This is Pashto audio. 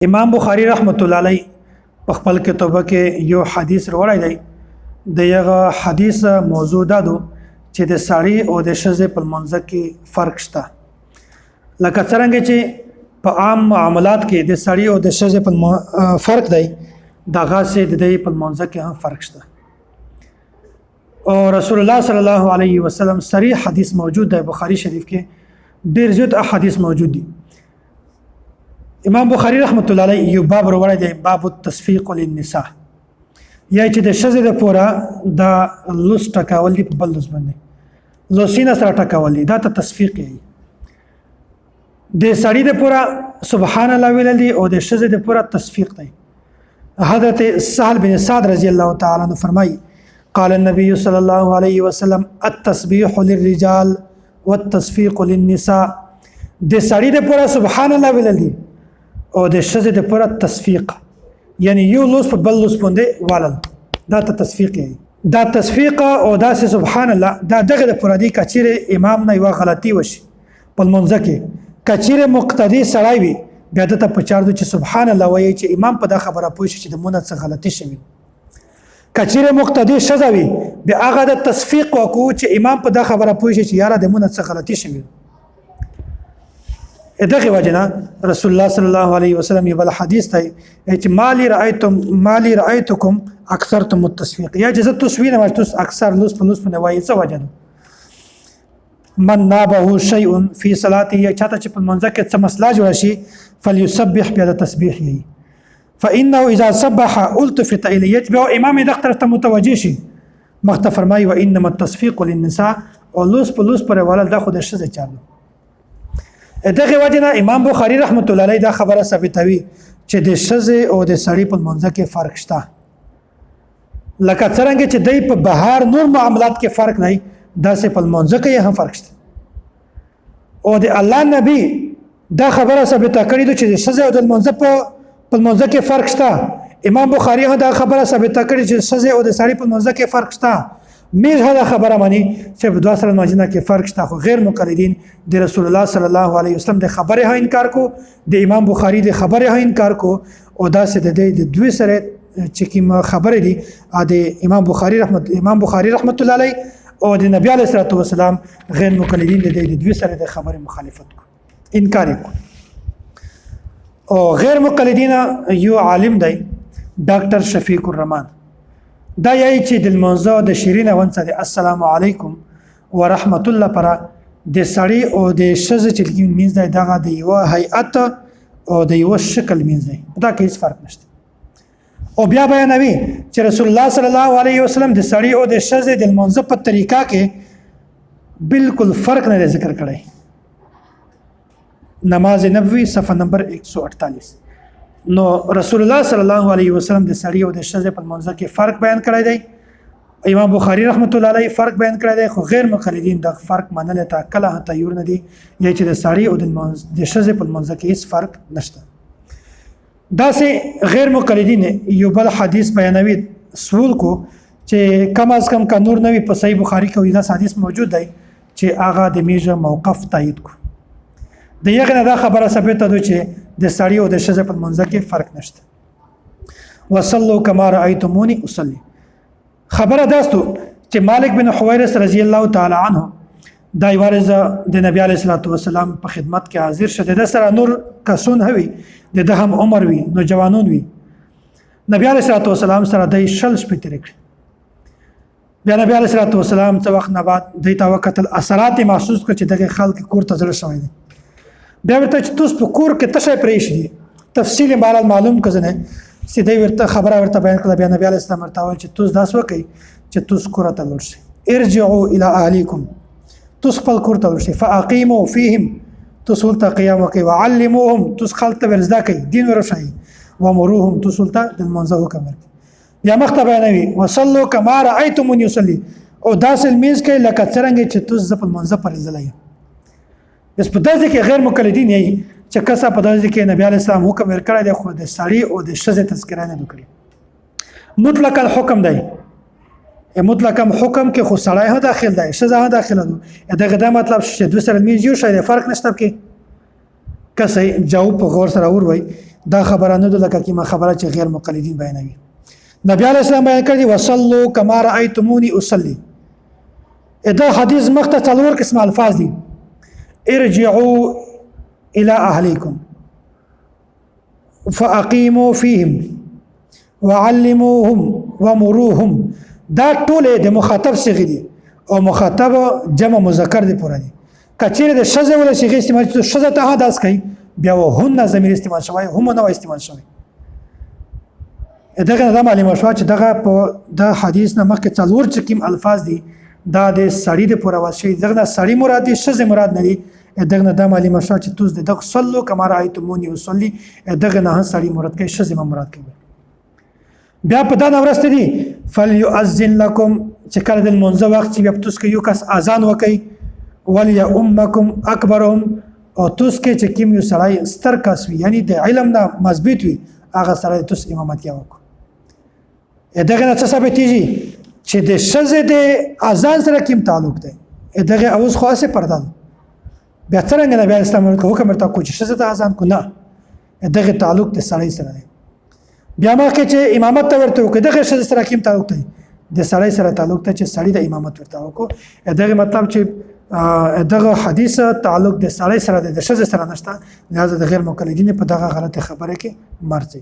امام بخاری رحمت الله علیه په خپل کتابه کې یو حدیث راوړی دی. د یغه حدیث موضوع دا دو چې د سړی او د ښځې په منځ کې فرق شته. لکه څنګه چې په عام معاملات کې د سړی او د ښځې په فرق دی، دغه سه د دې په منځ کې هم فرق شته. او رسول الله صلی الله علیه وسلم صریح حدیث موجود دی بخاری شریف کې، ډیر زیات احادیث موجود دي. امام بخاری رحمت الله علیه یو باب وروړی دی، باب التصفیق للنساء، یا چې د ښځې د پورا د لوس ټکاول دي په بل لوس باندې لوسینه سره ټکاول دي، دا ته تصفیق دی. د سړي د پورا سبحان الله ویل دي او د ښځې د پورا تصفیق دی. حضرت سهل بن سعد رضی الله تعالی عنہ فرمایي قال النبي صلى الله عليه وسلم التسبيح للرجال والتصفيق للنساء. د سړي د پورا سبحان الله ویل دي او د ښځې د پوره تصفیق، یعنی یو لوس په بل لوس باندې والل، دا ته تصفیق دی. دا تصفیق او دا سبحان الله دا دغه د پوره دی. کچیره امام نه یو غلطي وشي په منځ کې، کچیره مقتدی سړی وي، بیا د ته پچار دو چې سبحان الله وایي چې امام په دا خبره پوه شي چې د مونږ څه غلطي شوی. کچیره مقتدی شذا وي، بیا هغه د تصفیق وکړو چې امام په دا خبره پوه شي چې یاره د مونږ څه غلطي شوی. دغه وجنا رسول الله صلی الله علیه وسلم یو بل حدیث دی چې مالی رایتکم اکثرتم التصفیق، یا جزت تسوین ما تس اکثر لوس په لوس په نوای څه وجنه. من نابه شیء فی صلاته، یا چاته چې په منځ کې څه مسله جوړ شي فلیسبح بیا تسبیح یي، فانه اذا سبح التفت الیه، بیا امام دغه طرف ته متوجه شي. مخته فرمایي وانما التصفیق للنساء، او لوس په لوس پر ولل دا خو د ښځې چارو. دغه وجنه امام بخاری رحمت الله علیه دا خبره ثابتوي چې د ښځې او د سړي په منځ کې فرق شته. لکه څنګه چې دای په بهر نور معاملات کې فرق نه، داسې په منځ کې هم فرق شته. او د الله نبی دا خبره ثابته کړې ده چې د ښځې او د په منځ کې فرق شته. امام بخاری هم دا خبره ثابته کړې چې ښځې او د سړي په منځ کې فرق شته. میز هدا خبره مانی چې په دوه سره ماجنه کې فرق شته، خو غیر مقلدین د رسول الله صلی الله علیه وسلم د خبره ها انکار کو، د امام بخاری د خبره ها انکار کو، او دا سه د دوی سره چې کوم خبره دي د امام بخاری رحمت الله علیه او د نبی علیه الصلاه والسلام غیر مقلدین د دوی سره د خبره مخالفت کو، انکار کو. او غیر مقلدین یو عالم دی ډاکټر شفیق الرحمن، دا یای چې د منځو د شیرین ونڅه د السلام علیکم ورحمت الله پر د سړی او د ښځې چې مینځ دی دغه د یو هیئت او د یو شکل مینځ دی، دا کې هیڅ فرق نشته. او بیا بیانوي چې رسول الله صلی الله علیه وسلم د سړی او د ښځې د منځ په طریقه کې بالکل فرق نه ذکر کړی. نماز نبوي صفحه نمبر 148. نو رسول الله صلی الله علیه وسلم د سړی او د ښځې په منځ کې فرق بیان کړی دی. امام بخاری رحمت الله علیه فرق بیان کړی دی، خو غیر مقلدین د فرق منل ته کله تیار نه دي، یا چې د سړی او د ښځې په منځ کې هیڅ فرق نشته. دا سه غیر مقلدین یو بل حدیث بیانوي سوال کو چې کم از کم کا نور نوی په صحیح بخاری کې دا حدیث موجود دی چې هغه د میجه موقف تایید کو. د یغه دا خبره ثابته ده چې د سړی او د ښځې په منځ کې فرق نشته. وصلوا كما رأيتموني اصلي. خبره داستو چې مالک بن حویرث رضی الله تعالی عنه دا وارث د نبی علیه الصلاه والسلام په خدمت کې حاضر شته. د سره نور کسون هوي، د هم عمر وي، نو جوانون وي. نبی علیه الصلاه والسلام سره د شل شپې تیر کړ. بیا نبی علیه الصلاه والسلام څه وخت نه بعد د تا وخت اثرات محسوس کړ چې دغه خلک کور ته ځل شوی دي. بیا ورته چې تاسو په کور کې تشه پرېښ دي، تفصیل معلوم کزنه سیده ورته خبره ورته بیان کړه. بیا نبی علیه السلام ورته وایي چې تاسو داس وکئ چې تاسو کور ته لاړ شئ، ارجعوا الى اهلیکم، تاسو خپل کور ته لاړ شئ، فاقیموا فیهم، تاسو ولته قیام وکئ، وعلموهم، تاسو خلک ته ورزده کئ، دین ورشئ، وامروهم، تاسو ولته د منځ حکم ورکئ. بیا مخته بیانوي وصلوا كما رأيتموني اصلي، او داسې لمونځ کوئ لکه څرنګه چې تاسو زه په لمانځه فرضله یم. بس په داسې کې غیر مقلدین یې چې کسه په داسې کې نبی علیه السلام حکم ورکړی دی، خو د سړي او د ښځې تذکره نه کړی. مطلقاً حکم دی، مطلقاً حکم کې خو سړی هم داخل دی، ښځه هم داخله ده. دغه دا مطلب چې دوی سره لمونځ یو شی دی، فرق نشته کې. کسه جواب په غور سره اور وای دا خبره نه ده لکه کومه خبره چې غیر مقلدین بیانوي. نبی علیه السلام بیان کړی وصلوا کما رأیتمونی اصلی. دا حدیث مخته څلور قسم الفاظ دي. ارجعوا الى اهلیکم فاقیموا فیهم وعلموهم ومروهم. دا ټول د مخاطب صيغه دي او مخاطب جمع مذکر دی پورا دي. کچېره د شذ ولا صيغه استعمال چې شذ ته داس کوي بیا وهن ضمیر استعمال شوی هم نو استعمال شوی. دغه د معلومه شو چې دغه په د حدیث نه مخکې څلور چې کوم الفاظ دي دا د سړی د پورا واسي دغه سړی مراد دي شذ مراد نه دي. دغه د معلومه شو چې توس د صلو کما رایتمونی وصلی دغه نه سړی مراد کوي شذ مراد کوي. بیا په دا نورسته دي فليؤذن لكم چې کله د منځ وخت چې بیا توس کې یو کس اذان وکي ولي امکم اکبرهم او توس کې چې کیم یو سړی ستر کس وي یعنی د علم نه مثبت وي هغه سره توس امامت یا وکړي. دغه نه څه ثابتېږي چې د شذ د اذان سره کوم تعلق دی. دغه اوس خاصه پرده بیا څنګه نبی اسلام حکم ورته کو چې شذ د اذان کو نه دغه تعلق د سړی سره دی. بیا ما کې چې امامت ته ورته وکړي دغه شذ سره کوم تعلق دی د سړی سره تعلق ته چې سړی د امامت ورته وکړي. دغه مطلب چې دغه حدیث تعلق د سړی سره د شذ سره نشته لہذا د غیر مقلدین په دغه غلطه خبره کې مرځي.